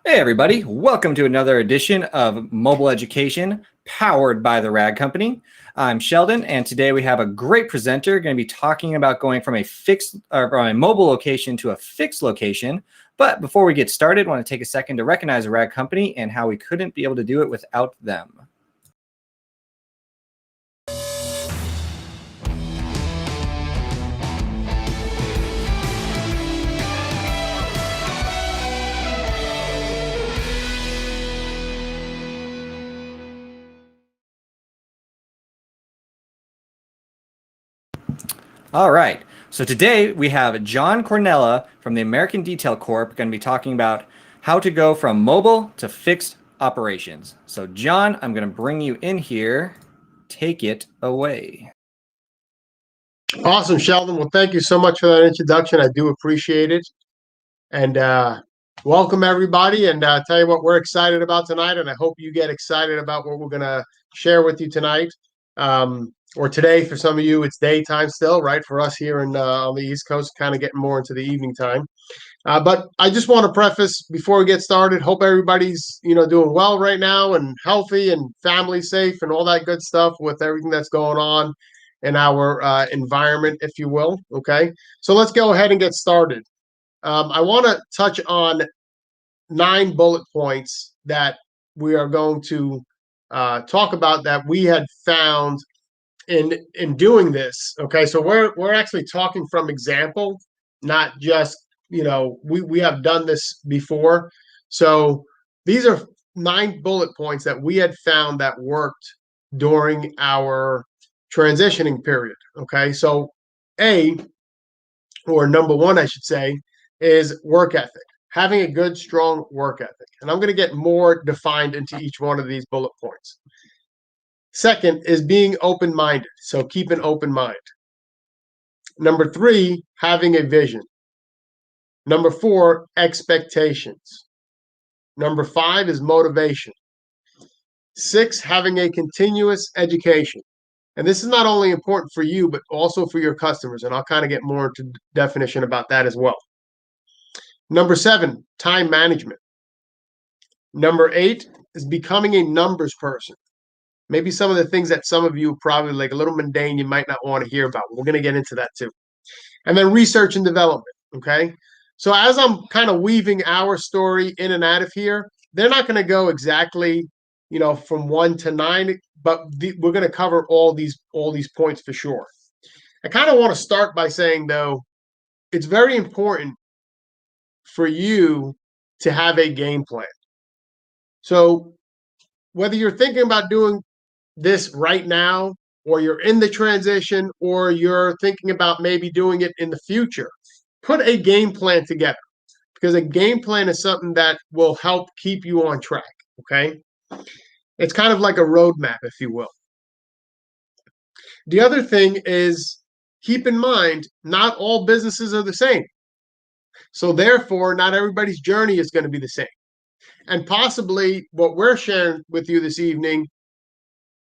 Hey everybody, welcome to another edition of Mobile Education powered by the RAG Company. I'm Sheldon, and today we have a great presenter going to be talking about going from a mobile location to a fixed location. But before we get started, I want to take a second to recognize the RAG Company and how we couldn't be able to do it without them. All right, so today we have John Corinella from the American Detail Corp going to be talking about how to go from mobile to fixed operations. So John, I'm going to bring you in here. Take it away. Awesome, Sheldon. Well, thank you so much for that introduction. I do appreciate it. And welcome, everybody. And tell you what we're excited about tonight. And I hope you get excited about what we're going to share with you tonight. Or today, for some of you, it's daytime still, right? For us here on the East Coast, kind of getting more into the evening time. But I just want to preface before we get started, hope everybody's, doing well right now and healthy and family safe and all that good stuff with everything that's going on in our environment, if you will. Okay, so let's go ahead and get started. I want to touch on 9 bullet points that we are going to talk about that we had found in doing this. Okay, so we're actually talking from example, not just we have done this before. So these are 9 bullet points that we had found that worked during our transitioning period. Okay, so number one, I should say, is work ethic. Having a good, strong work ethic. And I'm going to get more defined into each one of these bullet points. Second is being open-minded. So keep an open mind. Number 3, having a vision. Number 4, expectations. Number 5 is motivation. 6, having a continuous education. And this is not only important for you, but also for your customers. And I'll kind of get more into definition about that as well. Number 7, time management. Number 8 is becoming a numbers person. Maybe some of the things that some of you probably like a little mundane you might not want to hear about. We're going to get into that too. And then research and development, okay? So as I'm kind of weaving our story in and out of here, they're not going to go exactly, from 1 to 9, but we're going to cover all these points for sure. I kind of want to start by saying, though, it's very important for you to have a game plan. So whether you're thinking about doing this right now, or you're in the transition, or you're thinking about maybe doing it in the future, put a game plan together, because a game plan is something that will help keep you on track, okay? It's kind of like a roadmap, if you will. The other thing is, keep in mind, not all businesses are the same. So therefore, not everybody's journey is going to be the same. And possibly what we're sharing with you this evening,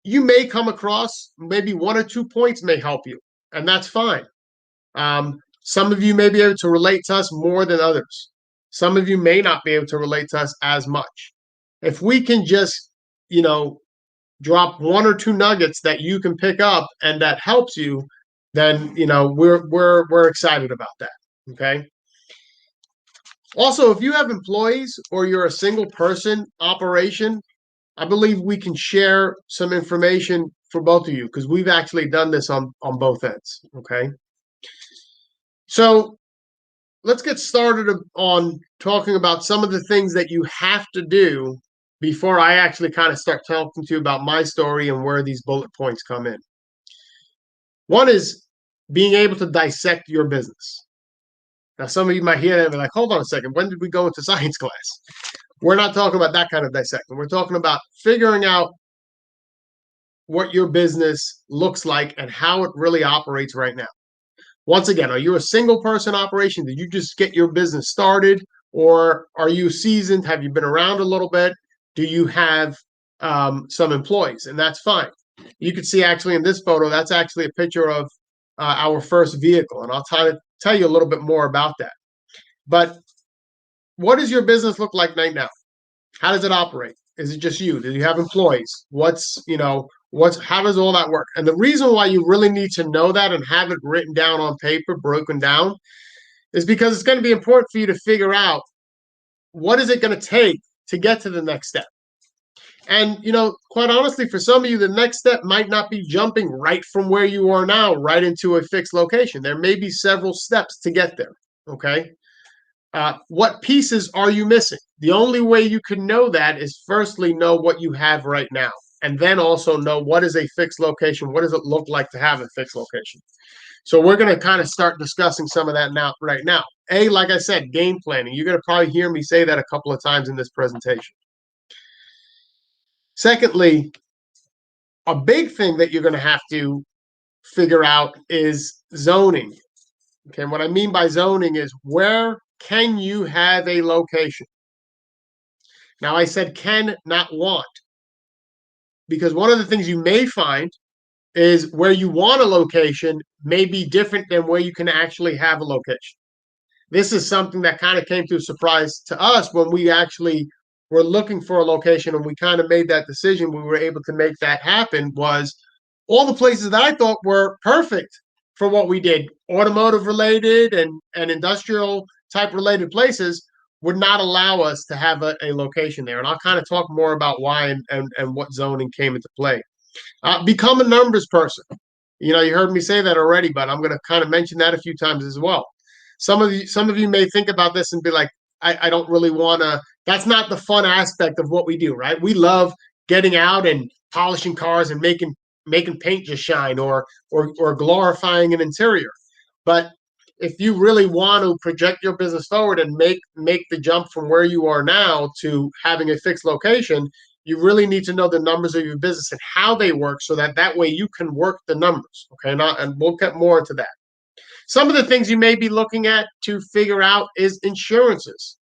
you may come across maybe 1 or 2 points may help you, and that's fine. Some of you may be able to relate to us more than others. Some of you may not be able to relate to us as much. If we can just, drop 1 or 2 nuggets that you can pick up and that helps you, then we're excited about that. Okay. Also, if you have employees or you're a single person operation, I believe we can share some information for both of you, because we've actually done this on both ends. Okay. So let's get started on talking about some of the things that you have to do before I actually kind of start talking to you about my story and where these bullet points come in. One is being able to dissect your business. Now, some of you might hear that and be like, hold on a second, when did we go into science class? We're not talking about that kind of dissecting. We're talking about figuring out what your business looks like and how it really operates right now. Once again, are you a single person operation? Did you just get your business started? Or are you seasoned? Have you been around a little bit? Do you have some employees? And that's fine. You can see actually in this photo, that's actually a picture of our first vehicle. And I'll tell you a little bit more about that. But what does your business look like right now? How does it operate? Is it just you? Do you have employees? How does all that work? And the reason why you really need to know that and have it written down on paper, broken down, is because it's going to be important for you to figure out what is it going to take to get to the next step. And, quite honestly, for some of you, the next step might not be jumping right from where you are now right into a fixed location. There may be several steps to get there. Okay. What pieces are you missing? The only way you can know that is firstly know what you have right now, and then also know what is a fixed location. What does it look like to have a fixed location? So we're going to kind of start discussing some of that now, right now. Like I said, game planning. You're going to probably hear me say that a couple of times in this presentation. Secondly, a big thing that you're going to have to figure out is zoning. Okay, what I mean by zoning is where can you have a location? Now, I said can, not want, because one of the things you may find is where you want a location may be different than where you can actually have a location. This is something that kind of came to a surprise to us when we actually were looking for a location and we kind of made that decision. We were able to make that happen. Was all the places that I thought were perfect for what we did, automotive related and industrial type related places, would not allow us to have a location there. And I'll kind of talk more about why and what zoning came into play. Become a numbers person. You heard me say that already, but I'm going to kind of mention that a few times as well. Some of you may think about this and be like, I don't really want to. That's not the fun aspect of what we do, right? We love getting out and polishing cars and making paint just shine, or glorifying an interior. But if you really want to project your business forward and make the jump from where you are now to having a fixed location, you really need to know the numbers of your business and how they work, so that way you can work the numbers. Okay, and we'll get more into that. Some of the things you may be looking at to figure out is insurances.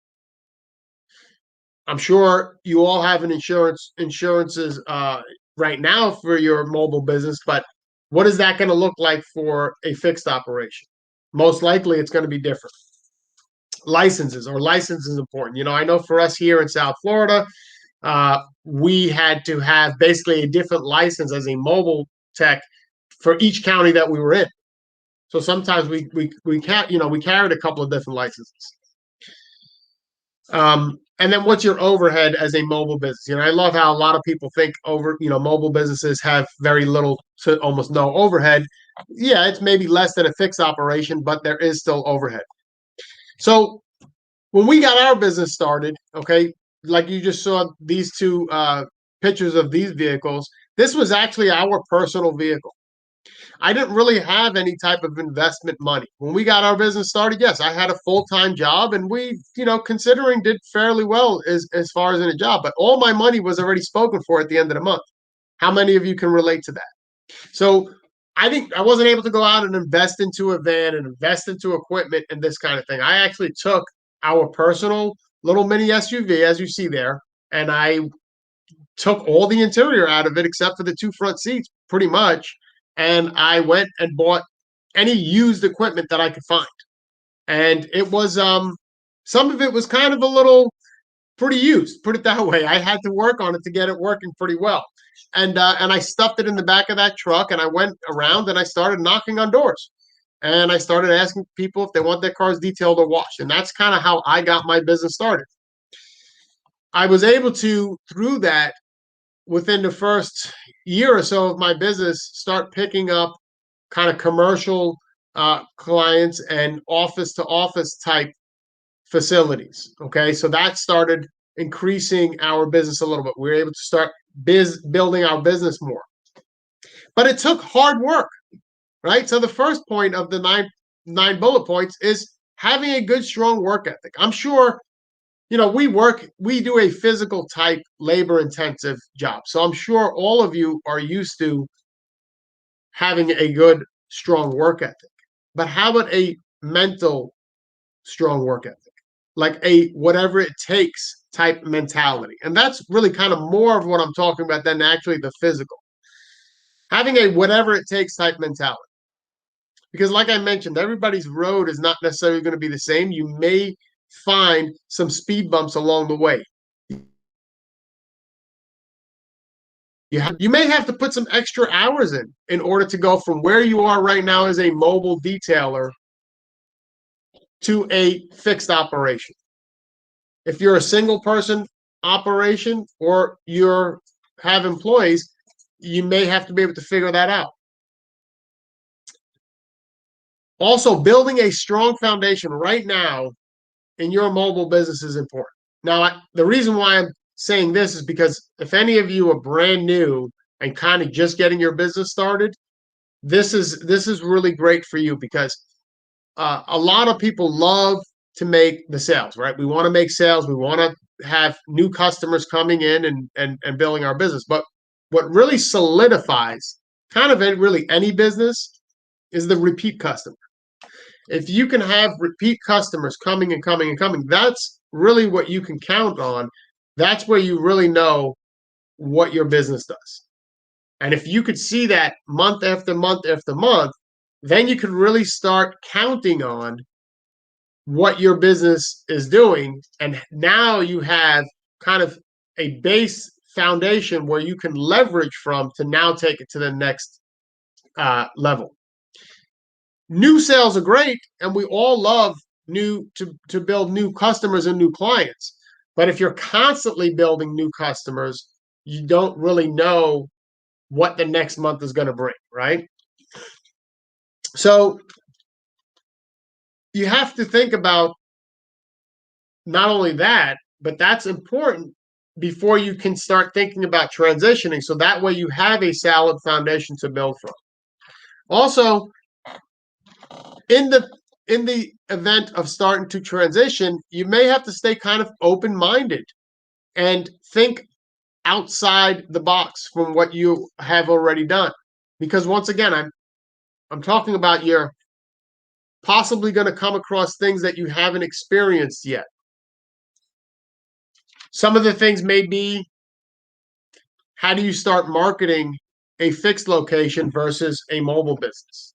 I'm sure you all have insurances right now for your mobile business, but what is that going to look like for a fixed operation? Most likely, it's going to be different. License is important. I know for us here in South Florida, we had to have basically a different license as a mobile tech for each county that we were in. So sometimes we carried a couple of different licenses. And then what's your overhead as a mobile business? I love how a lot of people think mobile businesses have very little to almost no overhead. Yeah, it's maybe less than a fixed operation, but there is still overhead. So when we got our business started, okay, like you just saw these two pictures of these vehicles, this was actually our personal vehicle. I didn't really have any type of investment money. When we got our business started, yes, I had a full-time job and we, considering did fairly well as far as in a job, but all my money was already spoken for at the end of the month. How many of you can relate to that? So I wasn't able to go out and invest into a van and invest into equipment and this kind of thing. I actually took our personal little mini SUV, as you see there, and I took all the interior out of it except for the two front seats, pretty much. And I went and bought any used equipment that I could find. And it was some of it was kind of a little pretty used, put it that way. I had to work on it to get it working pretty well. And I stuffed it in the back of that truck and I went around and I started knocking on doors. And I started asking people if they want their cars detailed or washed. And that's kind of how I got my business started. I was able to, through that, within the first year or so of my business, start picking up kind of commercial clients and office to office type facilities. Okay, so that started increasing our business a little bit. We were able to start building our business more, but it took hard work, right? So the first point of the nine bullet points is having a good, strong work ethic. I'm sure we do a physical type labor intensive job. So I'm sure all of you are used to having a good, strong work ethic. But how about a mental strong work ethic? Like a whatever it takes type mentality. And that's really kind of more of what I'm talking about than actually the physical. Having a whatever it takes type mentality. Because like I mentioned, everybody's road is not necessarily going to be the same. You may find some speed bumps along the way. You may have to put some extra hours in order to go from where you are right now as a mobile detailer to a fixed operation. If you're a single person operation or you have employees, you may have to be able to figure that out. Also, building a strong foundation right now in your mobile business is important. Now, the reason why I'm saying this is because if any of you are brand new and kind of just getting your business started, this is really great for you because a lot of people love to make the sales, right? We want to make sales. We want to have new customers coming in and building our business. But what really solidifies kind of really any business is the repeat customer. If you can have repeat customers coming and coming and coming, that's really what you can count on. That's where you really know what your business does. And if you could see that month after month after month, then you could really start counting on what your business is doing. And now you have kind of a base foundation where you can leverage from to now take it to the next level. New sales are great, and we all love to build new customers and new clients. But if you're constantly building new customers, you don't really know what the next month is going to bring, right? So you have to think about not only that, but that's important before you can start thinking about transitioning. So that way you have a solid foundation to build from. Also, in the event of starting to transition, you may have to stay kind of open-minded and think outside the box from what you have already done. Because once again, I'm talking about you're possibly going to come across things that you haven't experienced yet. Some of the things may be, how do you start marketing a fixed location versus a mobile business?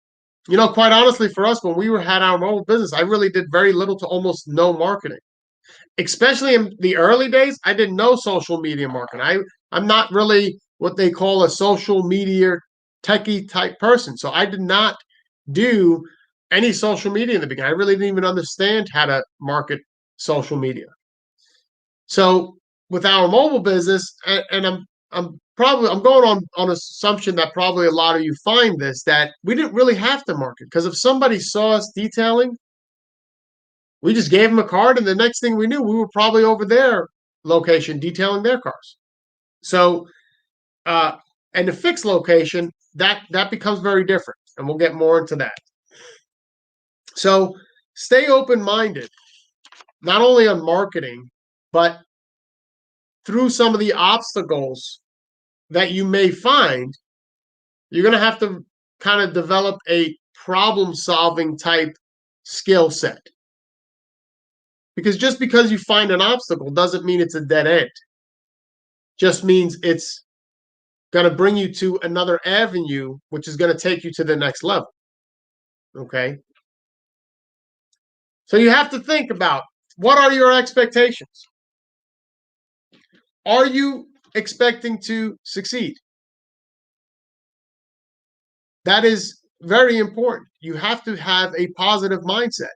You know, quite honestly, for us, when we had our mobile business, I really did very little to almost no marketing. Especially in the early days, I didn't know social media marketing. I'm not really what they call a social media techie type person. So I did not do any social media in the beginning. I really didn't even understand how to market social media. So with our mobile business, and I'm going on assumption that probably a lot of you find this, that we didn't really have to market, because if somebody saw us detailing, we just gave them a card, and the next thing we knew, we were probably over their location detailing their cars. So, and the fixed location, that becomes very different, and we'll get more into that. So stay open-minded, not only on marketing, but through some of the obstacles that you may find. You're going to have to kind of develop a problem-solving type skill set. Because just because you find an obstacle doesn't mean it's a dead end. Just means it's going to bring you to another avenue, which is going to take you to the next level. Okay? So you have to think about, what are your expectations? Are you expecting to succeed? That is very important. You have to have a positive mindset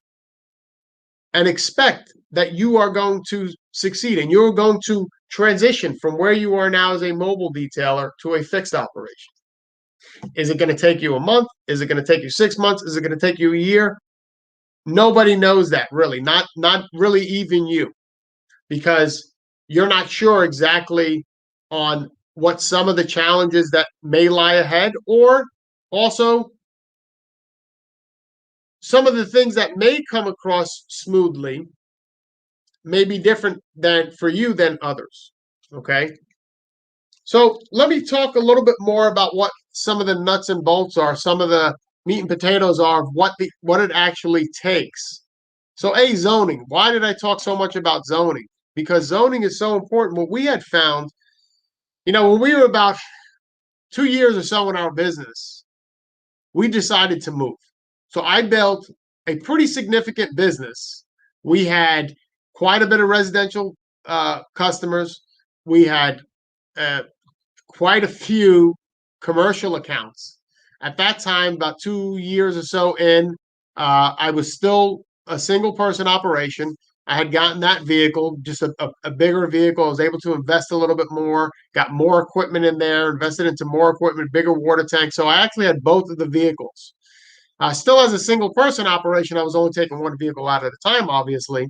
and expect that you are going to succeed, and you're going to transition from where you are now as a mobile detailer to a fixed operation. Is it going to take you a month? Is it going to take you 6 months? Is it going to take you a year? Nobody knows that, really. Not really even you, because you're not sure exactly on what some of the challenges that may lie ahead, or also some of the things that may come across smoothly may be different than for you than others. Okay. So let me talk a little bit more about what some of the nuts and bolts are, some of the meat and potatoes are of what it actually takes. So zoning. Why did I talk so much about zoning? Because zoning is so important. What we had found, when we were about 2 years or so in our business, we decided to move. So I built a pretty significant business. We had quite a bit of residential customers. We had quite a few commercial accounts. At that time, about 2 years or so in, I was still a single person operation. I had gotten that vehicle, just a bigger vehicle. I was able to invest a little bit more, got more equipment in there, invested into more equipment, bigger water tank. So I actually had both of the vehicles. Still as a single person operation, I was only taking one vehicle out at a time, obviously.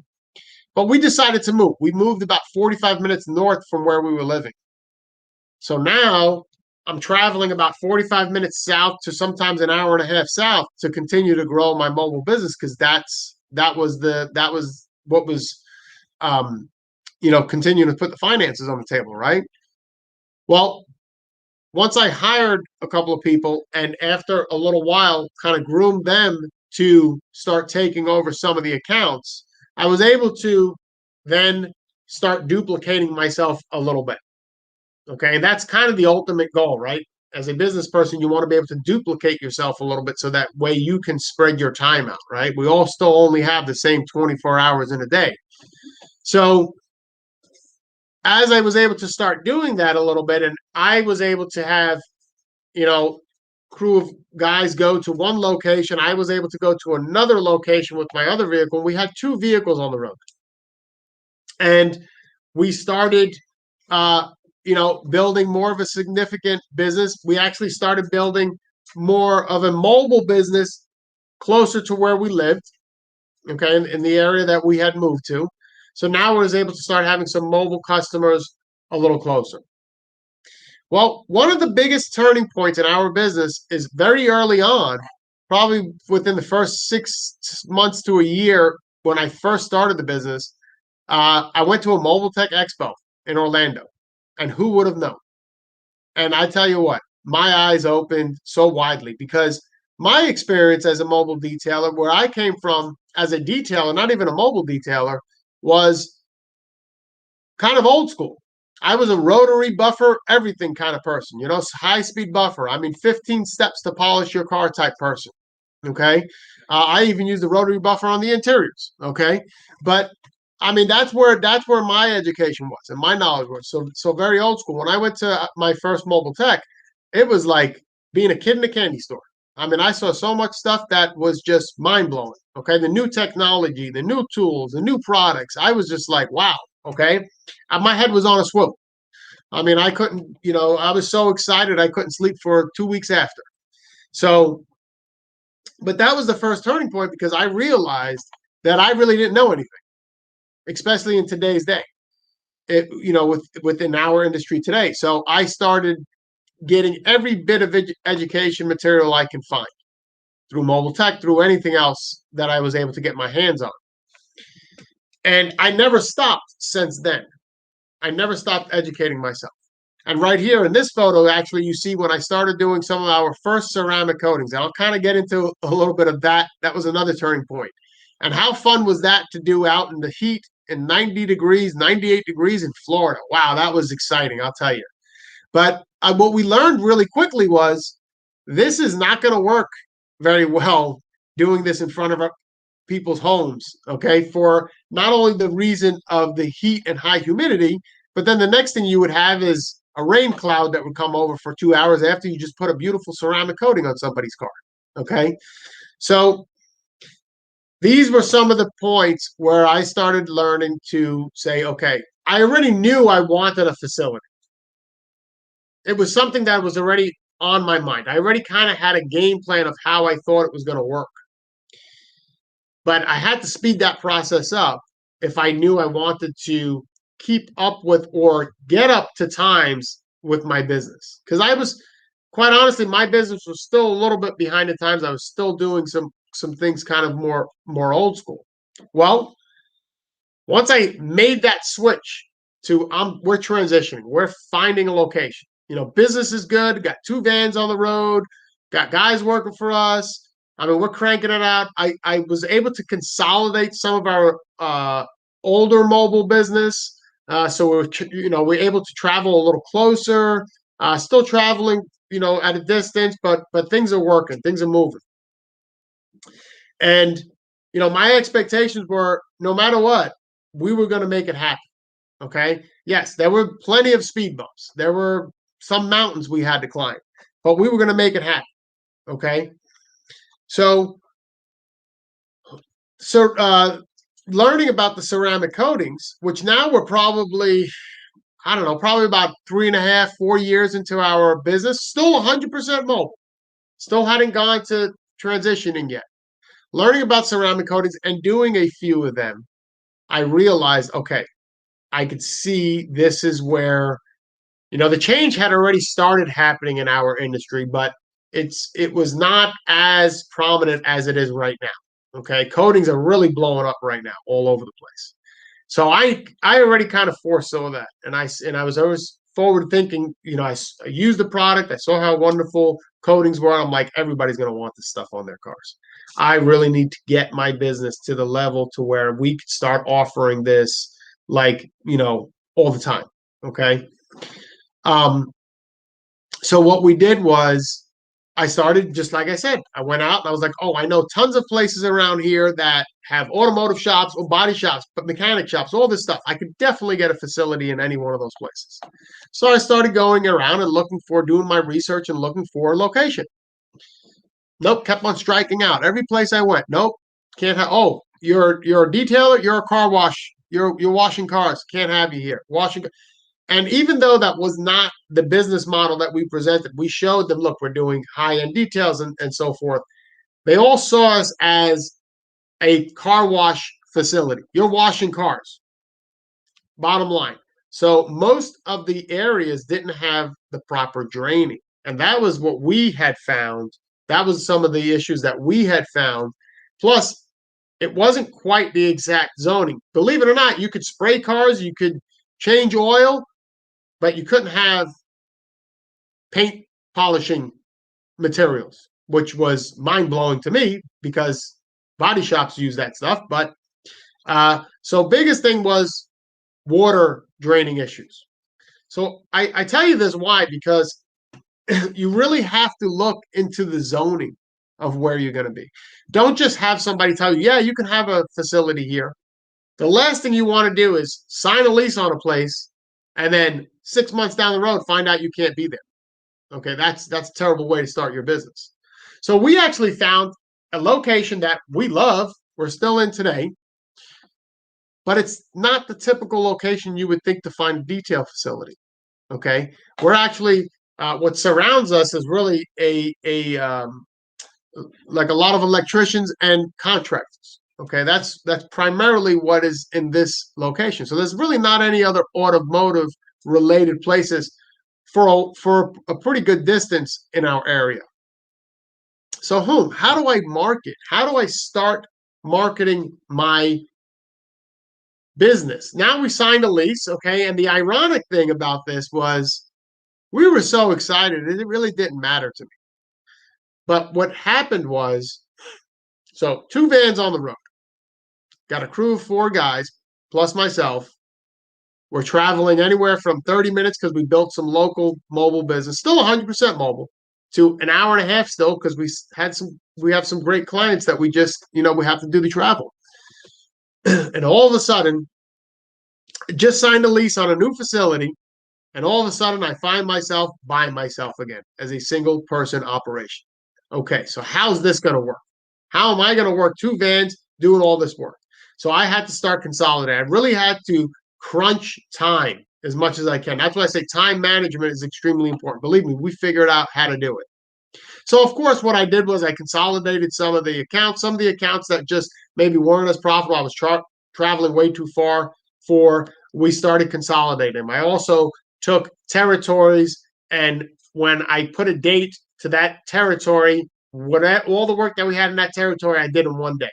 But we decided to move. We moved about 45 minutes north from where we were living. So now I'm traveling about 45 minutes south to sometimes an hour and a half south to continue to grow my mobile business, because that was what was continuing to put the finances on the table, right? Well, once I hired a couple of people, and after a little while kind of groomed them to start taking over some of the accounts, I was able to then start duplicating myself a little bit. Okay. And that's kind of the ultimate goal, right? As a business person, you want to be able to duplicate yourself a little bit so that way you can spread your time out, right? We all still only have the same 24 hours in a day. So as I was able to start doing that a little bit, and I was able to have, crew of guys go to one location, I was able to go to another location with my other vehicle. We had two vehicles on the road. And we started building more of a significant business. We actually started building more of a mobile business closer to where we lived, okay, in the area that we had moved to. So now we was able to start having some mobile customers a little closer. Well, one of the biggest turning points in our business is very early on, probably within the first 6 months to a year when I first started the business. I went to a Mobile Tech Expo in Orlando, and who would have known? And I tell you what, my eyes opened so widely, because my experience as a mobile detailer, where I came from as a detailer, not even a mobile detailer, was kind of old school. I was a rotary buffer, everything kind of person, high speed buffer. I mean, 15 steps to polish your car type person. Okay. I even used the rotary buffer on the interiors. Okay. But I mean, that's where my education was and my knowledge was. So very old school. When I went to my first mobile tech, it was like being a kid in a candy store. I mean, I saw so much stuff that was just mind blowing. Okay. The new technology, the new tools, the new products. I was just like, wow. Okay. My head was on a swivel. I mean, I couldn't, I was so excited I couldn't sleep for 2 weeks after. So, but that was the first turning point, because I realized that I really didn't know anything, especially in today's day, within our industry today. So I started getting every bit of education material I can find through mobile tech, through anything else that I was able to get my hands on. And I never stopped since then. I never stopped educating myself. And right here in this photo, actually, you see when I started doing some of our first ceramic coatings. And I'll kind of get into a little bit of that. That was another turning point. And how fun was that to do out in the heat in 90 degrees, 98 degrees in Florida? Wow, that was exciting, I'll tell you. But what we learned really quickly was this is not going to work very well doing this in front of people's homes, okay, for not only the reason of the heat and high humidity, but then the next thing you would have is a rain cloud that would come over for 2 hours after you just put a beautiful ceramic coating on somebody's car, okay? So these were some of the points where I started learning to say, okay, I already knew I wanted a facility. It was something that was already on my mind. I already kind of had a game plan of how I thought it was going to work. But I had to speed that process up if I knew I wanted to keep up with or get up to times with my business. Because I was, quite honestly, my business was still a little bit behind the times. I was still doing some things kind of more old school. Well, once I made that switch to we're transitioning, we're finding a location. Business is good. Got 2 vans on the road. Got guys working for us. I mean, we're cranking it out. I was able to consolidate some of our older mobile business, so we're able to travel a little closer. Still traveling, at a distance, but things are working. Things are moving. And my expectations were, no matter what, we were going to make it happen. Okay. Yes, there were plenty of speed bumps. There were some mountains we had to climb, but we were going to make it happen. Okay. So, learning about the ceramic coatings, which now we're probably, I don't know, probably about 3.5, 4 years into our business, still 100% mobile, still hadn't gone to transitioning yet. Learning about ceramic coatings and doing a few of them, I realized, okay, I could see this is where, the change had already started happening in our industry, but it was not as prominent as it is right now. Okay, coatings are really blowing up right now all over the place. So I already kind of foresaw that, and I was always forward thinking. I used the product. I saw how wonderful coatings were. I'm like, everybody's going to want this stuff on their cars. I really need to get my business to the level to where we could start offering this, like, all the time. Okay. Um, so what we did was I started, just like I said, I went out and I was like, oh, I know tons of places around here that have automotive shops or body shops, but mechanic shops, all this stuff. I could definitely get a facility in any one of those places. So I started going around and doing my research and looking for a location. Nope, kept on striking out. Every place I went, nope, can't have. Oh, you're a detailer, you're a car wash, you're washing cars, can't have you here. Washing. And even though that was not the business model that we presented, we showed them, look, we're doing high-end details and so forth. They all saw us as a car wash facility. You're washing cars, bottom line. So most of the areas didn't have the proper draining. And that was what we had found. That was some of the issues that we had found. Plus, it wasn't quite the exact zoning. Believe it or not, you could spray cars, you could change oil, but you couldn't have paint polishing materials, which was mind blowing to me because body shops use that stuff. But so biggest thing was water draining issues. So I tell you this why, because you really have to look into the zoning of where you're going to be. Don't just have somebody tell you, yeah, you can have a facility here. The last thing you want to do is sign a lease on a place and then 6 months down the road find out you can't be there. Okay, that's a terrible way to start your business. So we actually found a location that we love. We're still in today, but it's not the typical location you would think to find a detail facility. Okay, we're actually what surrounds us is really like a lot of electricians and contractors. Okay, that's primarily what is in this location. So there's really not any other automotive related places for a pretty good distance in our area. So how do I market? How do I start marketing my business? Now we signed a lease, okay? And the ironic thing about this was we were so excited, it really didn't matter to me. But what happened was, so 2 vans on the road, got a crew of 4 guys plus myself. We're traveling anywhere from 30 minutes because we built some local mobile business, still 100% mobile, to an hour and a half still because we have some great clients that we just, we have to do the travel. And all of a sudden, just signed a lease on a new facility, and all of a sudden I find myself by myself again as a single person operation. Okay, so how's this going to work? How am I going to work 2 vans doing all this work? So I had to start consolidating. I really had to crunch time as much as I can. That's why I say time management is extremely important. Believe me, we figured out how to do it. So, of course, what I did was I consolidated some of the accounts that just maybe weren't as profitable. I was traveling way too far we started consolidating. I also took territories, and when I put a date to that territory, all the work that we had in that territory, I did in one day.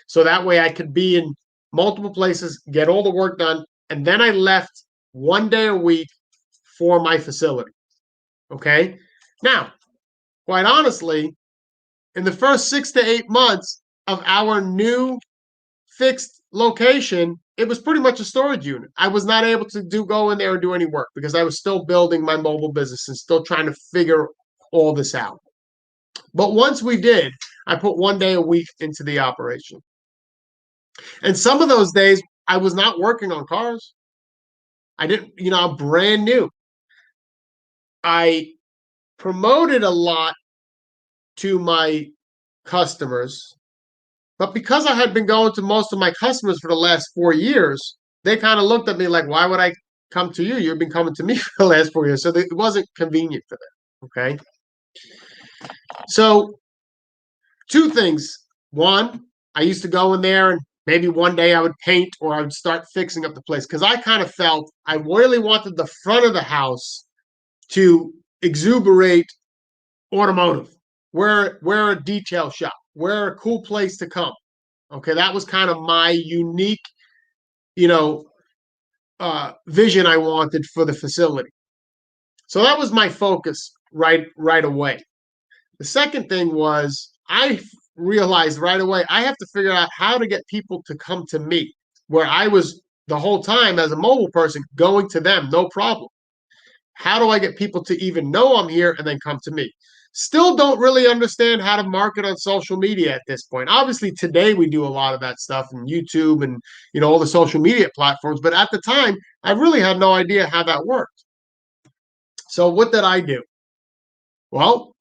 So that way I could be in multiple places, get all the work done, and then I left 1 day a week for my facility. Okay? Now, quite honestly, in the first 6 to 8 months of our new fixed location, it was pretty much a storage unit. I was not able to go in there and do any work because I was still building my mobile business and still trying to figure all this out. But once we did, I put 1 day a week into the operation. And some of those days, I was not working on cars. I didn't, I'm brand new. I promoted a lot to my customers, but because I had been going to most of my customers for the last 4 years, they kind of looked at me like, why would I come to you? You've been coming to me for the last 4 years. So it wasn't convenient for them. Okay. So, two things. One, I used to go in there and maybe one day I would paint or I would start fixing up the place because I kind of felt I really wanted the front of the house to exuberate automotive. We're a detail shop. We're a cool place to come. Okay, that was kind of my unique, you know, vision I wanted for the facility. So that was my focus right away. The second thing was I realized right away I have to figure out how to get people to come to me, where I was the whole time as a mobile person going to them, no problem. How do I get people to even know I'm here and then come to me? Still don't really understand how to market on social media at this point. Obviously, today we do a lot of that stuff in YouTube and all the social media platforms, but at the time, I really had no idea how that worked. So what did I do? Well,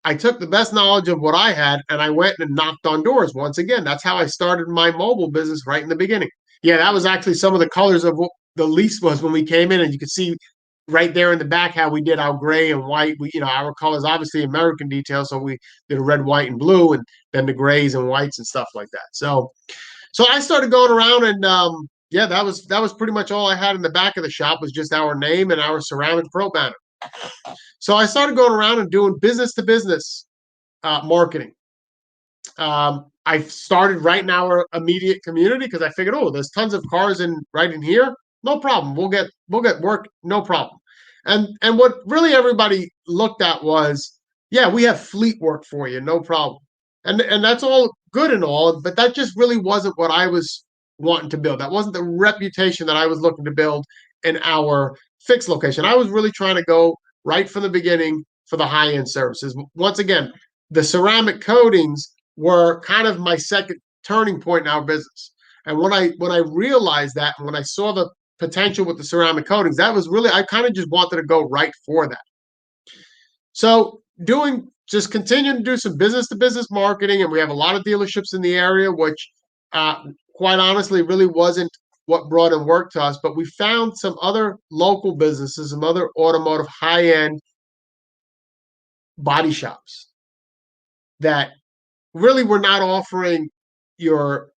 I took the best knowledge of what I had and I went and knocked on doors once again. That's how I started my mobile business right in the beginning. Yeah, that was actually some of the colors of what the lease was when we came in, and you could see right there in the back how we did our gray and white. Our colors, obviously American detail, so we did a red, white, and blue, and then the grays and whites and stuff like that. So I started going around, and yeah, that was pretty much all I had in the back of the shop was just our name and our Ceramic Pro banner. So I started going around and doing business to business marketing. I started right in our immediate community because I figured, oh, there's tons of cars right in here. No problem. We'll get work. No problem. And what really everybody looked at was, yeah, we have fleet work for you. No problem. And that's all good and all, but that just really wasn't what I was wanting to build. That wasn't the reputation that I was looking to build in our fixed location. I was really trying to go right from the beginning for the high end services. Once again, the ceramic coatings were kind of my second turning point in our business. And when I realized that, and when I saw the potential with the ceramic coatings, that was really I kind of just wanted to go right for that. So just continuing to do some business to business marketing, and we have a lot of dealerships in the area, which quite honestly really wasn't what brought in work to us, but we found some other local businesses, some other automotive high end body shops that really we're not offering your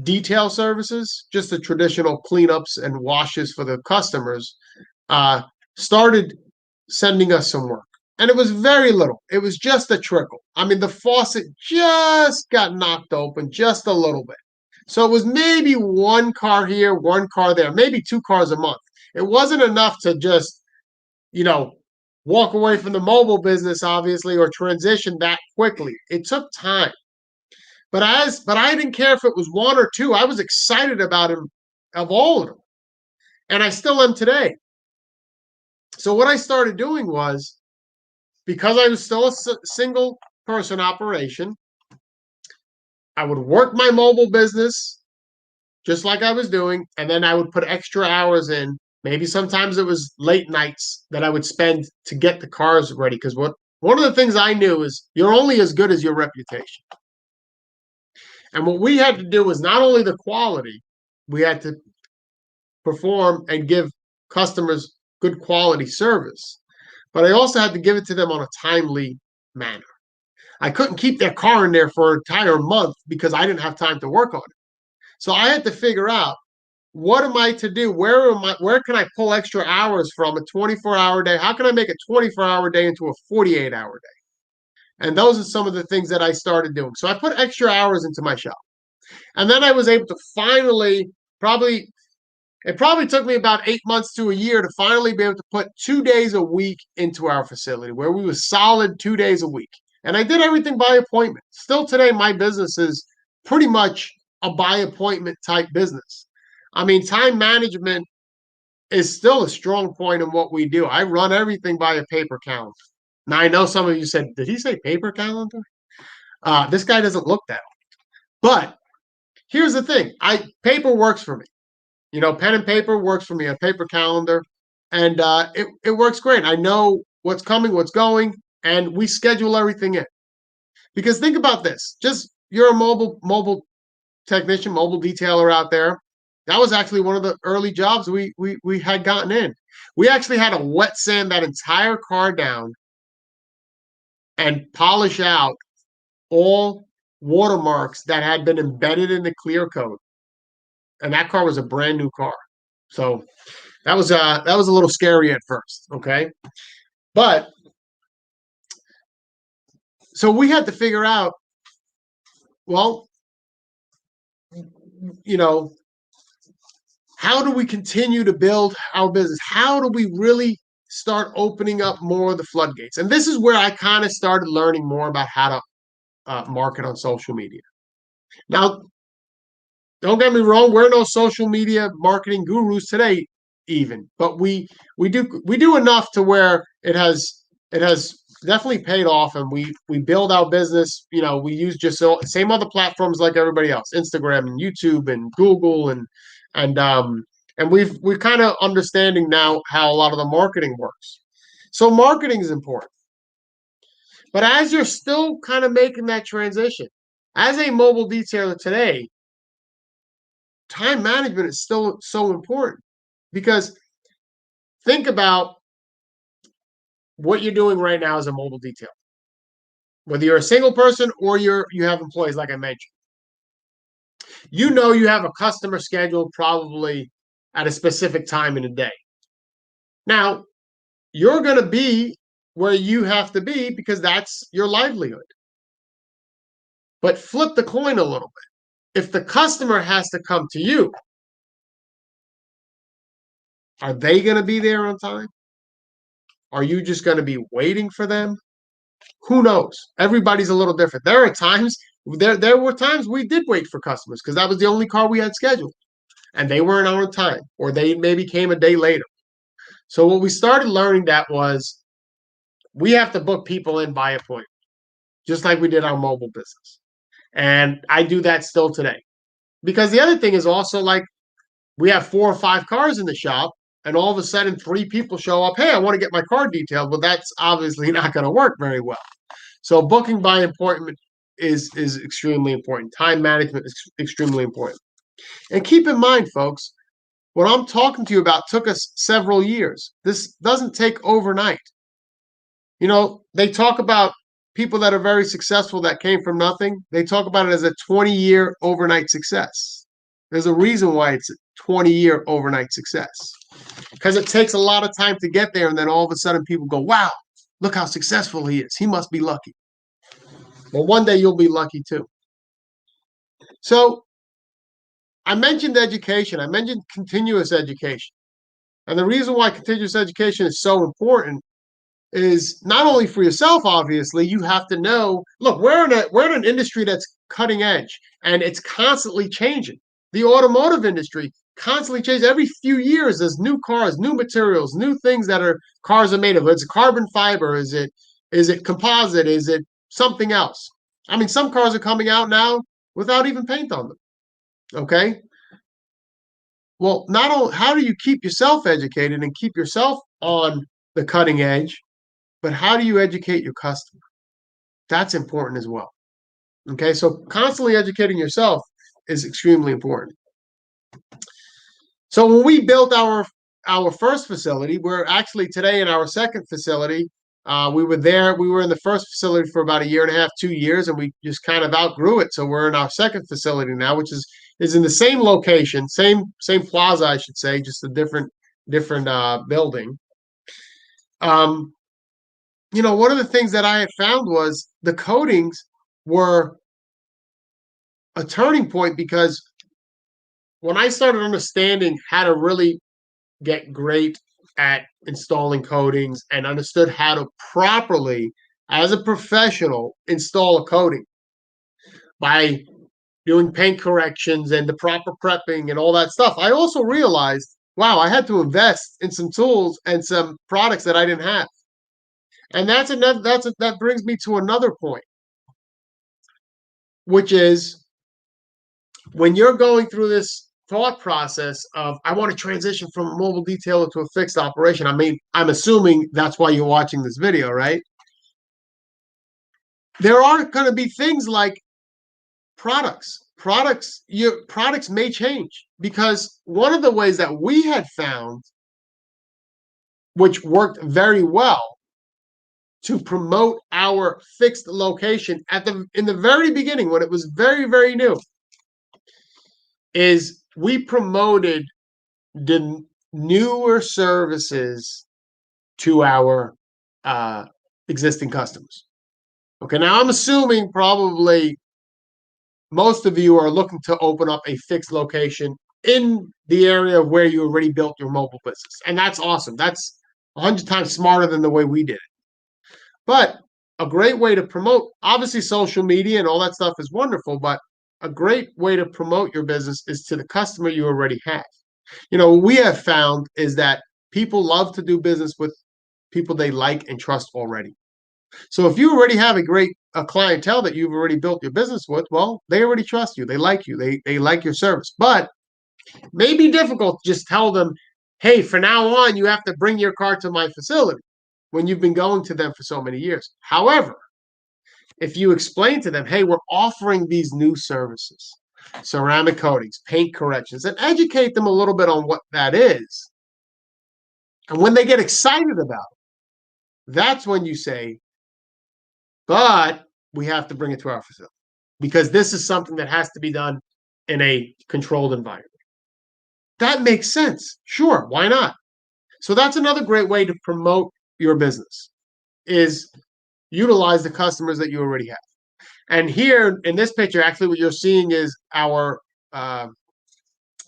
detail services, just the traditional cleanups and washes for the customers, started sending us some work. And it was very little. It was just a trickle. I mean, the faucet just got knocked open just a little bit. So it was maybe one car here, one car there, maybe two cars a month. It wasn't enough to just, walk away from the mobile business, obviously, or transition that quickly. It took time. But I didn't care if it was one or two. I was excited about him of all of them. And I still am today. So what I started doing was, because I was still a single person operation, I would work my mobile business just like I was doing, and then I would put extra hours in. Maybe sometimes it was late nights that I would spend to get the cars ready. Because one of the things I knew is you're only as good as your reputation. And what we had to do was not only the quality, we had to perform and give customers good quality service, but I also had to give it to them on a timely manner. I couldn't keep their car in there for an entire month because I didn't have time to work on it. So I had to figure out, what am I to do? Where can I pull extra hours from a 24-hour day? How can I make a 24-hour day into a 48-hour day? And those are some of the things that I started doing. So I put extra hours into my shop. And then I was able to finally, it probably took me about 8 months to a year to finally be able to put 2 days a week into our facility, where we were solid 2 days a week. And I did everything by appointment. Still today, my business is pretty much a by appointment type business. I mean, time management is still a strong point in what we do. I run everything by a paper calendar. Now, I know some of you said, did he say paper calendar? This guy doesn't look that old. But here's the thing. Paper works for me. Pen and paper works for me. A paper calendar. and it works great. I know what's coming, what's going, and we schedule everything in. Because think about this: just you're a mobile technician, mobile detailer out there. That was actually one of the early jobs we had gotten in. We actually had to wet sand that entire car down and polish out all watermarks that had been embedded in the clear coat. And that car was a brand new car. So that was a little scary at first, okay? But so we had to figure out, well, you know, how do we continue to build our business? How do we really start opening up more of the floodgates? And this is where I kind of started learning more about how to market on social media. Now, don't get me wrong, we're no social media marketing gurus today, even, but we do enough to where it has definitely paid off, and we build our business. We use just same other platforms like everybody else, Instagram and YouTube and Google, and we're kind of understanding now how a lot of the marketing works. So marketing is important, but as you're still kind of making that transition, as a mobile detailer today, time management is still so important, because think about what you're doing right now as a mobile detailer, whether you're a single person or you have employees, like I mentioned. You have a customer scheduled probably at a specific time in the day. Now, you're going to be where you have to be because that's your livelihood. But flip the coin a little bit. If the customer has to come to you, are they going to be there on time? Are you just going to be waiting for them? Who knows? Everybody's a little different. There were times we did wait for customers because that was the only car we had scheduled, and they weren't on time, or they maybe came a day later. So what we started learning that was we have to book people in by appointment, just like we did our mobile business. And I do that still today. Because the other thing is also, like, we have 4 or 5 cars in the shop, and all of a sudden 3 people show up. Hey, I want to get my car detailed. Well, that's obviously not going to work very well. So booking by appointment is extremely important. Time management is extremely important. And keep in mind, folks, what I'm talking to you about took us several years. This doesn't take overnight. They talk about people that are very successful that came from nothing. They talk about it as a 20-year overnight success. There's a reason why it's a 20-year overnight success, because it takes a lot of time to get there, and then all of a sudden people go, wow, look how successful he is. He must be lucky. Well, one day you'll be lucky too. So I mentioned education. I mentioned continuous education. And the reason why continuous education is so important is not only for yourself, obviously. You have to know, look, we're in an industry that's cutting edge, and it's constantly changing. The automotive industry constantly changes. Every few years there's new cars, new materials, new things that cars are made of. It's carbon fiber, is it composite, is it something else? I mean, some cars are coming out now without even paint on them. Okay. Well, not only how do you keep yourself educated and keep yourself on the cutting edge, but how do you educate your customer? That's important as well. Okay, so constantly educating yourself is extremely important. So when we built our first facility, we're actually today in our second facility. We were in the first facility for about 1.5 years, 2 years, and we just kind of outgrew it. So we're in our second facility now, which is in the same location, same plaza, I should say, just a different building. One of the things that I had found was the coatings were a turning point, because when I started understanding how to really get great at installing coatings and understood how to properly, as a professional, install a coating by doing paint corrections and the proper prepping and all that stuff, I also realized, wow, I had to invest in some tools and some products that I didn't have. And that brings me to another point, which is when you're going through this thought process of I want to transition from a mobile detailer to a fixed operation. I mean, I'm assuming that's why you're watching this video, right? There are going to be things like your products may change, because one of the ways that we had found, which worked very well to promote our fixed location in the very beginning, when it was very, very new, is we promoted the newer services to our existing customers. Okay, now I'm assuming probably most of you are looking to open up a fixed location in the area of where you already built your mobile business. And that's awesome. That's 100 times smarter than the way we did it. But a great way to promote, obviously, social media and all that stuff is wonderful, but a great way to promote your business is to the customer you already have. What we have found is that people love to do business with people they like and trust already. So if you already have a clientele that you've already built your business with, well, they already trust you. They like you. They like your service. But it may be difficult to just tell them, hey, from now on, you have to bring your car to my facility when you've been going to them for so many years. However, if you explain to them, hey, we're offering these new services, ceramic coatings, paint corrections, and educate them a little bit on what that is. And when they get excited about it, that's when you say, but we have to bring it to our facility, because this is something that has to be done in a controlled environment. That makes sense. Sure, why not? So that's another great way to promote your business, is utilize the customers that you already have. And here in this picture, actually what you're seeing is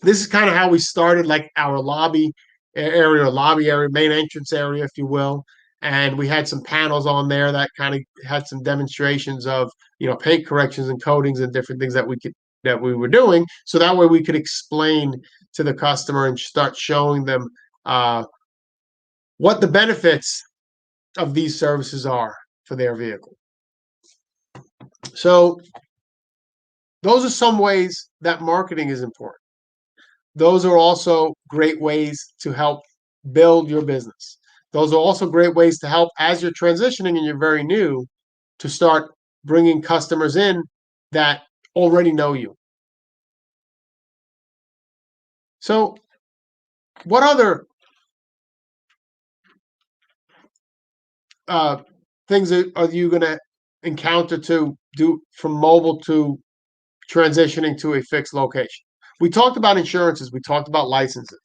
this is kind of how we started, like our lobby area, main entrance area, if you will. And we had some panels on there that kind of had some demonstrations of, paint corrections and coatings and different things that we were doing. So that way we could explain to the customer and start showing them what the benefits of these services are for their vehicle. So those are some ways that marketing is important. Those are also great ways to help build your business. Those are also great ways to help, as you're transitioning and you're very new, to start bringing customers in that already know you. So what other things are you going to encounter to do from mobile to transitioning to a fixed location? We talked about insurances. We talked about licenses.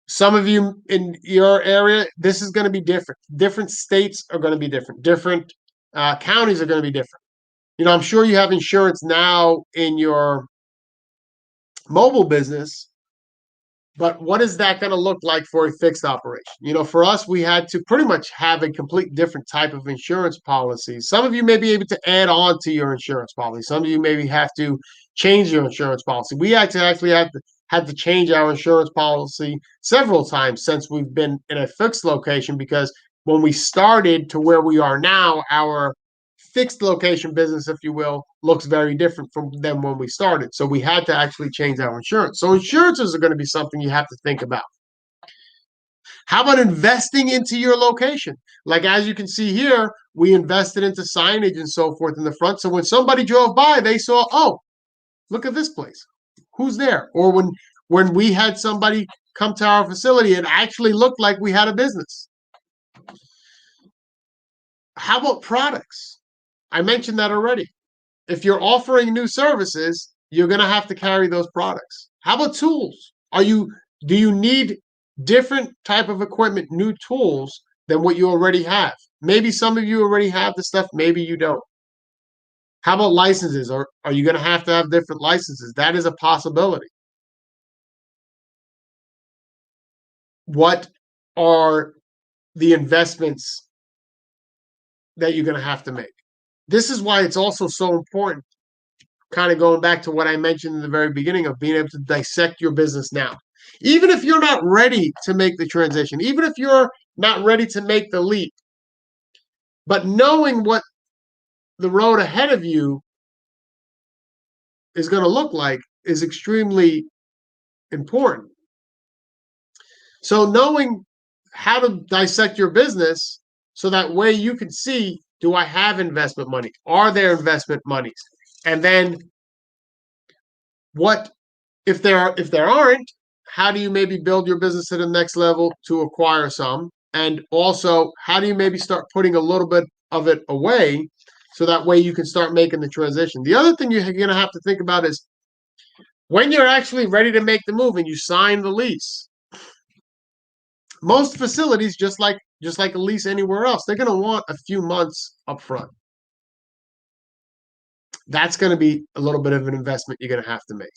Some of you in your area, this is going to be different. Different states are going to be different. Different counties are going to be different. I'm sure you have insurance now in your mobile business, but what is that going to look like for a fixed operation? For us, we had to pretty much have a complete different type of insurance policy. Some of you may be able to add on to your insurance policy. Some of you maybe have to change your insurance policy. We actually had to change our insurance policy several times since we've been in a fixed location, because when we started to where we are now, our fixed location business, if you will, looks very different from than when we started. So we had to actually change our insurance. So insurances are going to be something you have to think about. How about investing into your location? Like, as you can see here, we invested into signage and so forth in the front. So when somebody drove by, they saw, oh, look at this place. Who's there? Or when we had somebody come to our facility, it actually looked like we had a business. How about products? I mentioned that already. If you're offering new services, you're going to have to carry those products. How about tools? Do you need different type of equipment, new tools than what you already have? Maybe some of you already have the stuff, maybe you don't. How about licenses? Or are you going to have different licenses? That is a possibility. What are the investments that you're going to have to make? This is why it's also so important, kind of going back to what I mentioned in the very beginning, of being able to dissect your business now. Even if you're not ready to make the transition, even if you're not ready to make the leap, but knowing what the road ahead of you is going to look like, is extremely important. So knowing how to dissect your business so that way you can see, do I have investment money? Are there investment monies? And then what if there aren't, how do you maybe build your business to the next level to acquire some? And also, how do you maybe start putting a little bit of it away so that way you can start making the transition? The other thing you're going to have to think about is when you're actually ready to make the move and you sign the lease. Most facilities, just like a lease anywhere else, they're going to want a few months up front. That's going to be a little bit of an investment you're going to have to make.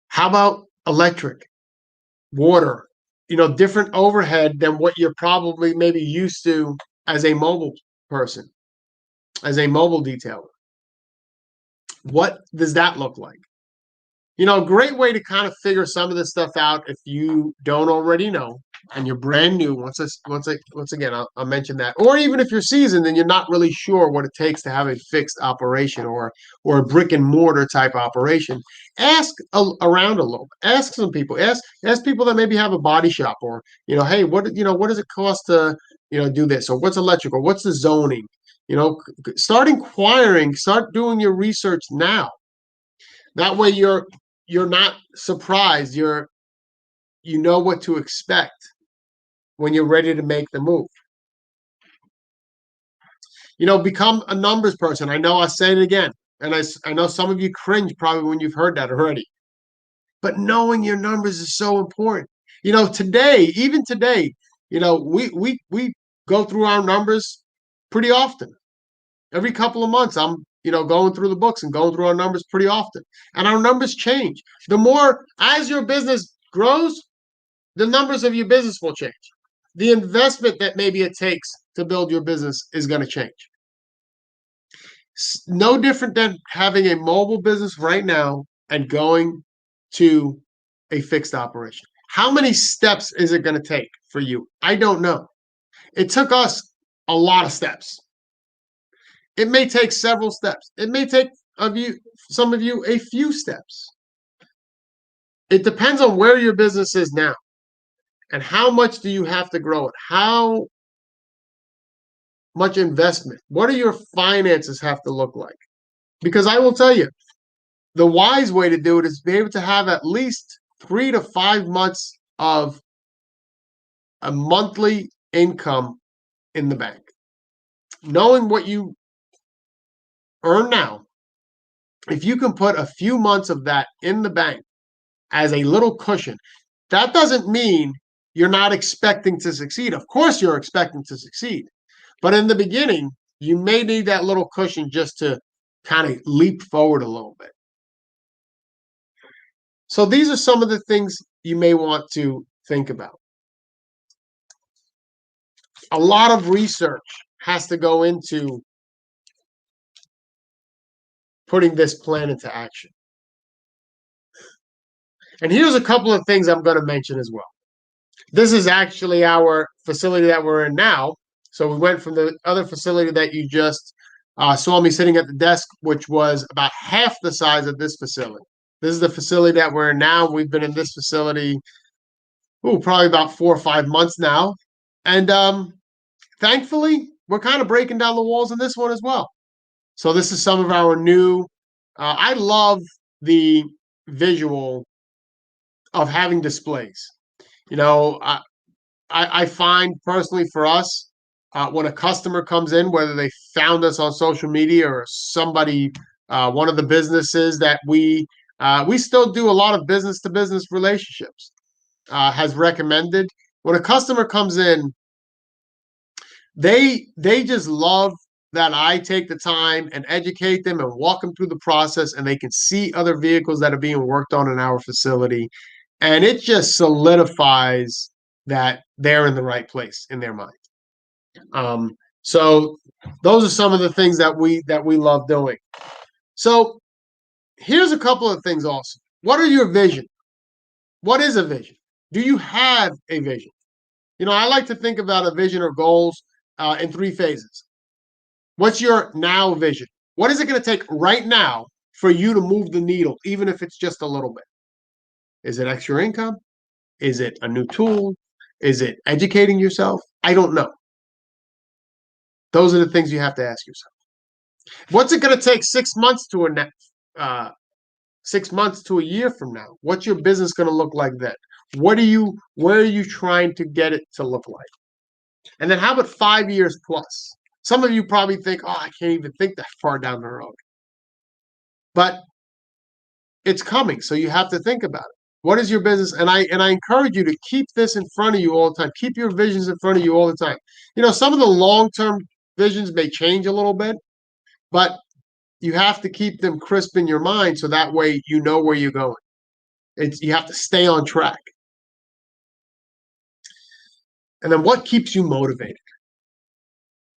How about electric, water, different overhead than what you're probably maybe used to as a mobile person, as a mobile detailer? What does that look like? A great way to kind of figure some of this stuff out if you don't already know and you're brand new. Once again, I'll mention that. Or even if you're seasoned and you're not really sure what it takes to have a fixed operation or a brick and mortar type operation, ask around a little. Ask some people. Ask people that maybe have a body shop or hey, what does it cost to do this, or what's electrical, what's the zoning? Start inquiring. Start doing your research now. That way you're not surprised. You know what to expect when you're ready to make the move. Become a numbers person. I know I say it again, and I know some of you cringe probably when you've heard that already. But knowing your numbers is so important. Even today, we go through our numbers pretty often. Every couple of months, I'm going through the books and going through our numbers pretty often. And our numbers change. The more, as your business grows, the numbers of your business will change. The investment that maybe it takes to build your business is going to change. No different than having a mobile business right now and going to a fixed operation. How many steps is it going to take for you? I don't know. It took us a lot of steps. It may take several steps. It may take some of you a few steps. It depends on where your business is now and how much do you have to grow it. How much investment? What do your finances have to look like? Because I will tell you, the wise way to do it is be able to have at least 3 to 5 months of a monthly income in the bank. Knowing what you earn now, if you can put a few months of that in the bank as a little cushion, that doesn't mean you're not expecting to succeed. Of course, you're expecting to succeed. But in the beginning, you may need that little cushion just to kind of leap forward a little bit. So these are some of the things you may want to think about. A lot of research has to go into putting this plan into action. And here's a couple of things I'm going to mention as well. This is actually our facility that we're in now. So we went from the other facility that you just saw me sitting at the desk, which was about half the size of this facility. This is the facility that we're in now. We've been in this facility, probably about 4 or 5 months now. And thankfully, we're kind of breaking down the walls in this one as well. So this is some of our new, I love the visual of having displays. I find personally for us, when a customer comes in, whether they found us on social media or somebody, one of the businesses that we still do a lot of business to business relationships, has recommended. When a customer comes in, they just love that I take the time and educate them and walk them through the process, and they can see other vehicles that are being worked on in our facility. And it just solidifies that they're in the right place in their mind. So those are some of the things that we love doing. So here's a couple of things also. What are your vision? What is a vision? Do you have a vision? I like to think about a vision or goals in 3 phases. What's your now vision? What is it going to take right now for you to move the needle, even if it's just a little bit? Is it extra income? Is it a new tool? Is it educating yourself? I don't know. Those are the things you have to ask yourself. What's it going to take 6 months to uh, 6 months to a year from now? What's your business going to look like then? Where are you trying to get it to look like? And then how about 5 years plus? Some of you probably think, oh, I can't even think that far down the road. But it's coming, so you have to think about it. What is your business? And I encourage you to keep this in front of you all the time. Keep your visions in front of you all the time. You know, some of the long-term visions may change a little bit, but you have to keep them crisp in your mind so that way you know where you're going. You have to stay on track. And then what keeps you motivated?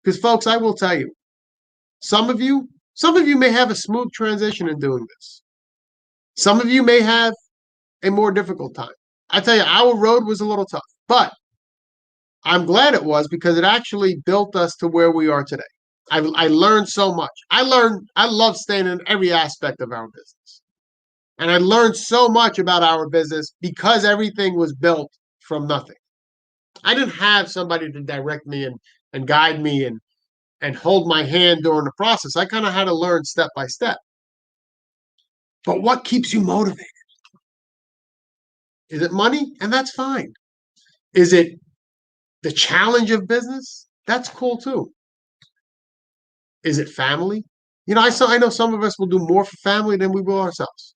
Because folks, I will tell you, some of you may have a smooth transition in doing this. Some of you may have a more difficult time. I tell you, our road was a little tough, but I'm glad it was because it actually built us to where we are today. I learned so much. I love staying in every aspect of our business. And I learned so much about our business because everything was built from nothing. I didn't have somebody to direct me and guide me and hold my hand during the process. I kind of had to learn step by step. But what keeps you motivated? Is it money? And that's fine. Is it the challenge of business? That's cool too. Is it family? You know, I know some of us will do more for family than we will ourselves.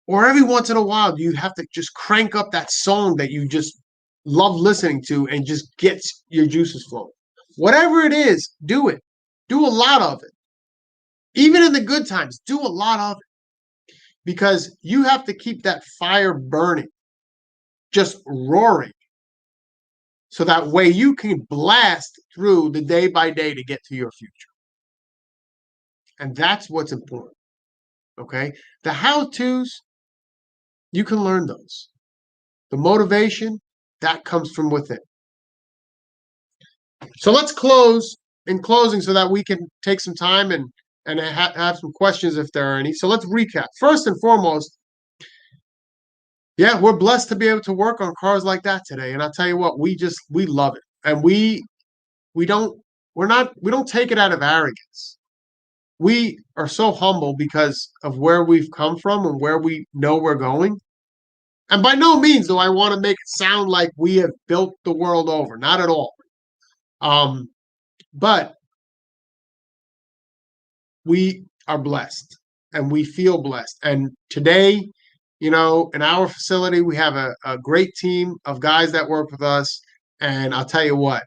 Or every once in a while, you have to just crank up that song that you just love listening to and just gets your juices flowing. Whatever it is, do it. Do a lot of it. Even in the good times, do a lot of it. Because you have to keep that fire burning, just roaring. So that way you can blast through the day by day to get to your future. And that's what's important. Okay? The how-tos, you can learn those. The motivation, that comes from within. So let's close in closing so that we can take some time and have some questions if there are any. So let's recap. First and foremost, yeah, we're blessed to be able to work on cars like that today. And I'll tell you what, we love it. And we don't take it out of arrogance. We are so humble because of where we've come from and where we know we're going. And by no means do I want to make it sound like we have built the world over. Not at all. But we are blessed and we feel blessed. And today, you know, in our facility, we have a great team of guys that work with us. And I'll tell you what,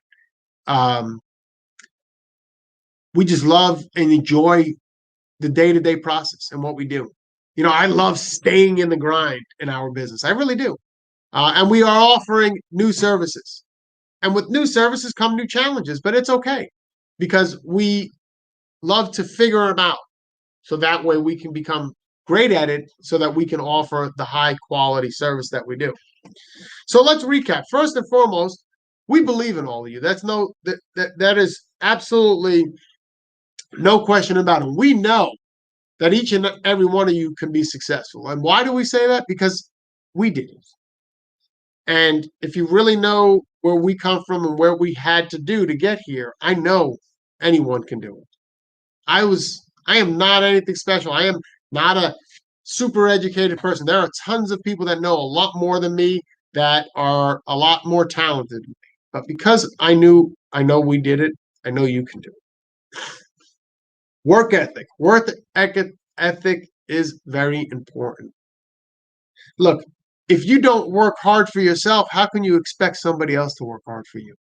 we just love and enjoy the day-to-day process and what we do. You know, I love staying in the grind in our business. I really do. And we are offering new services. And with new services come new challenges, but it's okay because we love to figure them out. So that way we can become great at it so that we can offer the high quality service that we do. So let's recap. First and foremost, we believe in all of you. That is absolutely no question about it. We know that each and every one of you can be successful. And why do we say that? Because we did it. And if you really know where we come from and where we had to do to get here, I know anyone can do it. I am not anything special. I am not a super educated person. There are tons of people that know a lot more than me that are a lot more talented than me. But because I know we did it, I know you can do it. Work ethic. Work ethic is very important. Look, if you don't work hard for yourself, how can you expect somebody else to work hard for you?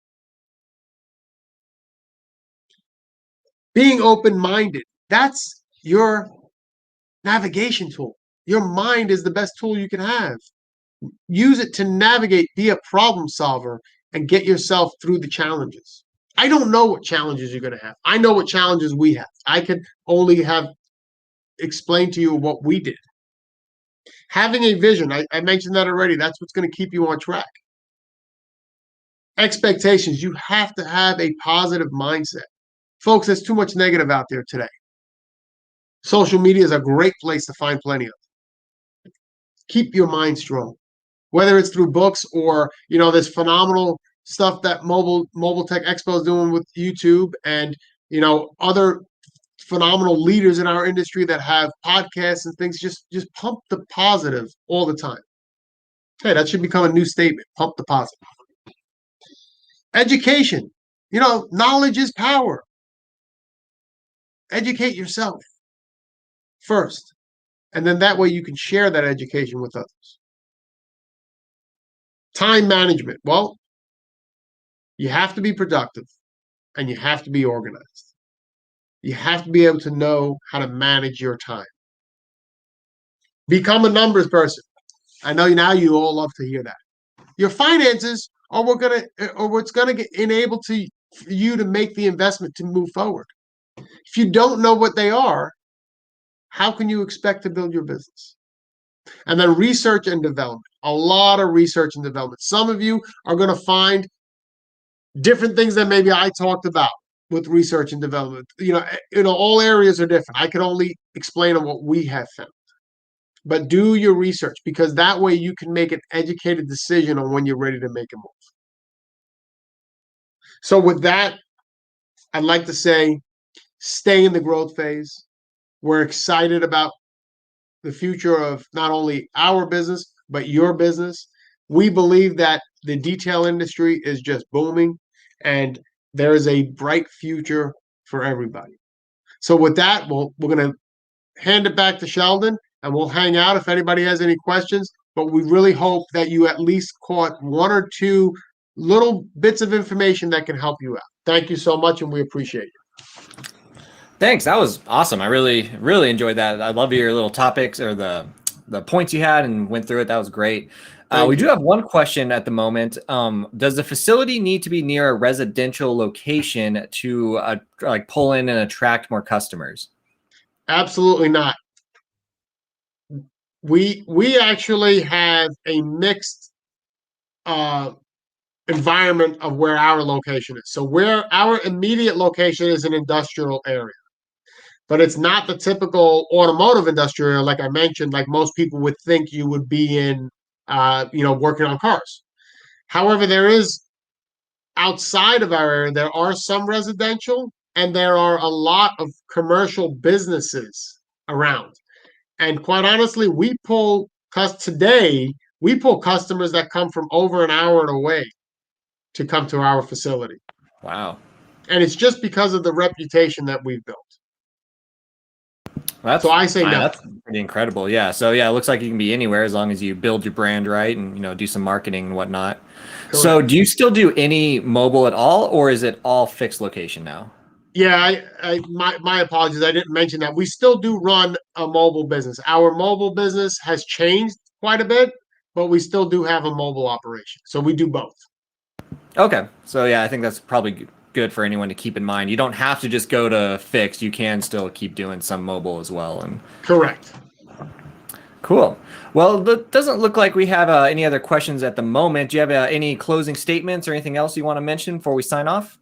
Being open-minded. That's your navigation tool. Your mind is the best tool you can have. Use it to navigate, be a problem solver, and get yourself through the challenges. I don't know what challenges you're going to have. I know what challenges we have. I could only have explained to you what we did. Having a vision, I mentioned that already. That's what's going to keep you on track. Expectations, you have to have a positive mindset. Folks, there's too much negative out there today. Social media is a great place to find plenty of. Keep your mind strong, whether it's through books or this phenomenal stuff that Mobile Tech Expo is doing with YouTube, and other phenomenal leaders in our industry that have podcasts and things. Just pump the positive all the time. Hey, that should become a new statement. Pump the positive. Education. Knowledge is power. Educate yourself first, and then that way you can share that education with others. Time management. Well, you have to be productive and you have to be organized. You have to be able to know how to manage your time. Become a numbers person. I know now you all love to hear that. Your finances are what's gonna enable you to make the investment to move forward. If you don't know what they are, how can you expect to build your business? And then research and development. A lot of research and development. Some of you are going to find different things that maybe I talked about with research and development. All areas are different. I can only explain on what we have found. But do your research, because that way you can make an educated decision on when you're ready to make a move. So with that, I'd like to say, stay in the growth phase. We're excited about the future of not only our business, but your business. We believe that the detail industry is just booming, and there is a bright future for everybody. So with that, we're going to hand it back to Sheldon, and we'll hang out if anybody has any questions. But we really hope that you at least caught one or two little bits of information that can help you out. Thank you so much, and we appreciate you. Thanks. That was awesome. I really, really enjoyed that. I love your little topics or the points you had and went through it. That was great. We do have one question at the moment. Does the facility need to be near a residential location to like pull in and attract more customers? Absolutely not. We actually have a mixed environment of where our location is. So where our immediate location is an industrial area, but it's not the typical automotive industrial area, like I mentioned, like most people would think you would be in, working on cars. However, there is outside of our area, there are some residential and there are a lot of commercial businesses around. And quite honestly, we pull customers that come from over an hour away to come to our facility. Wow. And it's just because of the reputation that we've built. Well, so I say no. That's pretty incredible. Yeah. So yeah, it looks like you can be anywhere as long as you build your brand right and do some marketing and whatnot. Correct. So do you still do any mobile at all, or is it all fixed location now? Yeah, my apologies. I didn't mention that. We still do run a mobile business. Our mobile business has changed quite a bit, but we still do have a mobile operation. So we do both. Okay. So yeah, I think that's probably good for anyone to keep in mind. You don't have to just go to fixed. You can still keep doing some mobile as well. And correct. Cool. Well, it doesn't look like we have any other questions at the moment. Do you have any closing statements or anything else you want to mention before we sign off?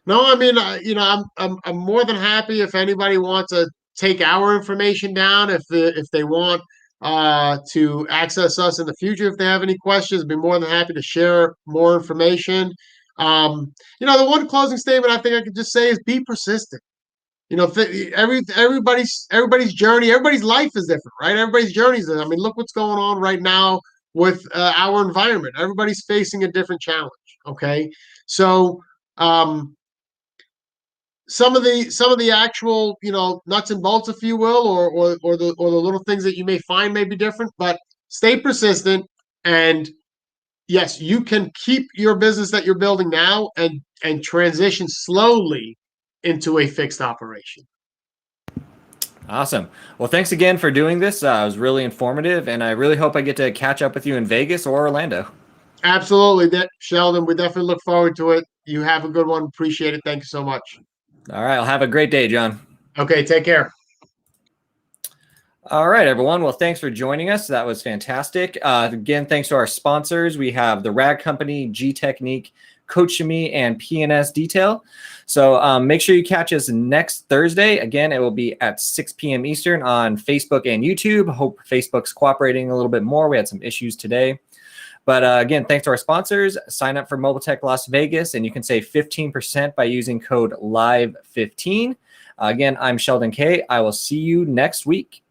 No, I mean, I'm more than happy if anybody wants to take our information down. If they want to access us in the future, if they have any questions, I'd be more than happy to share more information. The one closing statement I think I could just say is be persistent. Everybody's journey, everybody's life is different, right? Everybody's journey is different. I mean, look what's going on right now with our environment. Everybody's facing a different challenge. Okay, so some of the actual nuts and bolts, if you will, or the little things that you may find may be different, but stay persistent. And yes, you can keep your business that you're building now and transition slowly into a fixed operation. Awesome. Well, thanks again for doing this. It was really informative, and I really hope I get to catch up with you in Vegas or Orlando. Absolutely, Sheldon. We definitely look forward to it. You have a good one. Appreciate it. Thank you so much. All right. I'll have a great day, John. Okay. Take care. All right, everyone. Well, thanks for joining us. That was fantastic. Again, thanks to our sponsors. We have the Rag Company, G Technique, Coach Me and PNS Detail. So make sure you catch us next Thursday. Again, it will be at 6 p.m. Eastern on Facebook and YouTube. Hope Facebook's cooperating a little bit more. We had some issues today. But again, thanks to our sponsors. Sign up for Mobile Tech Las Vegas, and you can save 15% by using code LIVE15. Again, I'm Sheldon K. I will see you next week.